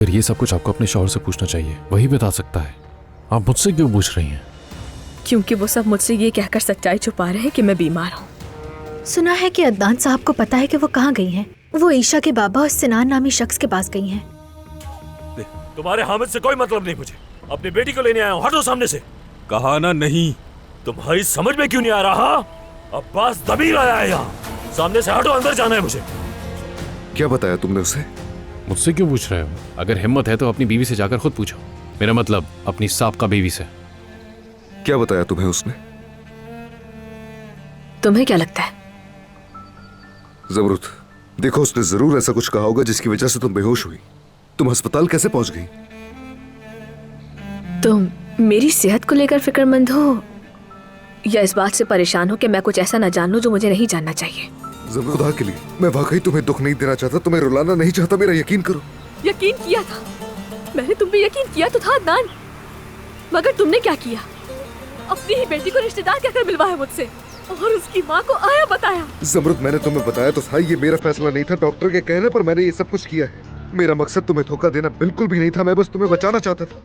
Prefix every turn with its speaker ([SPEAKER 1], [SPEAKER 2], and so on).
[SPEAKER 1] फिर ये सब कुछ आपको अपने शौहर से पूछना चाहिए, वही बता सकता है। आप मुझसे क्यों पूछ रही हैं?
[SPEAKER 2] क्योंकि वो सब मुझसे ये कहकर सच्चाई छुपा रहे हैं कि मैं बीमार हूँ।
[SPEAKER 3] सुना है कि अदनान साहब को पता है कि वो कहाँ गई हैं। वो ईशा के बाबा और सिनान नामी शख्स के पास गई हैं।
[SPEAKER 4] तुम्हारे हामिद से कोई मतलब नहीं मुझे। अपनी बेटी को लेने आया हूँ, हटो सामने से। कहा ना नहीं। तुम्हारी समझ में क्यों नहीं आ रहा? अब्बास दबीर आया है यहाँ। सामने से हटो, अंदर जाना है मुझे।
[SPEAKER 5] क्या बताया तुमने उसे?
[SPEAKER 1] मुझसे क्यों पूछ रहे हो? अगर हिम्मत है तो अपनी बीवी से जाकर खुद पूछो। मेरा मतलब अपनी साबका बीवी से।
[SPEAKER 5] क्या बताया तुम्हें उसने?
[SPEAKER 2] तुम्हें क्या लगता है?
[SPEAKER 5] ज़मरुद, देखो उसने जरूर ऐसा कुछ कहा होगा जिसकी वजह से तुम बेहोश हुई। तुम अस्पताल कैसे पहुंच गई?
[SPEAKER 2] तुम मेरी सेहत को लेकर फिक्रमंद हो या इस बात से परेशान हो कि मैं कुछ ऐसा न जान लूं जो मुझे नहीं जानना चाहिए?
[SPEAKER 5] ज़मरुद, खुदा के लिए मैं वाकई तुम्हें दुख नहीं देना चाहता, तुम्हें रुलाना नहीं चाहता, मेरा यकीन करो।
[SPEAKER 2] यकीन किया था मैंने, तुम पे यकीन किया तो था अदनान, मगर तुमने क्या किया? अपनी ही बेटी को रिश्तेदार कहकर मिलवाया मुझसे और उसकी माँ को आया बताया।
[SPEAKER 5] ज़मरुद, मैंने तुम्हें बताया तो था, ये मेरा फैसला नहीं था, डॉक्टर के कहने पर मैंने ये सब कुछ किया है। मेरा मकसद तुम्हें धोखा देना बिल्कुल भी नहीं था, मैं बस तुम्हें बचाना चाहता था।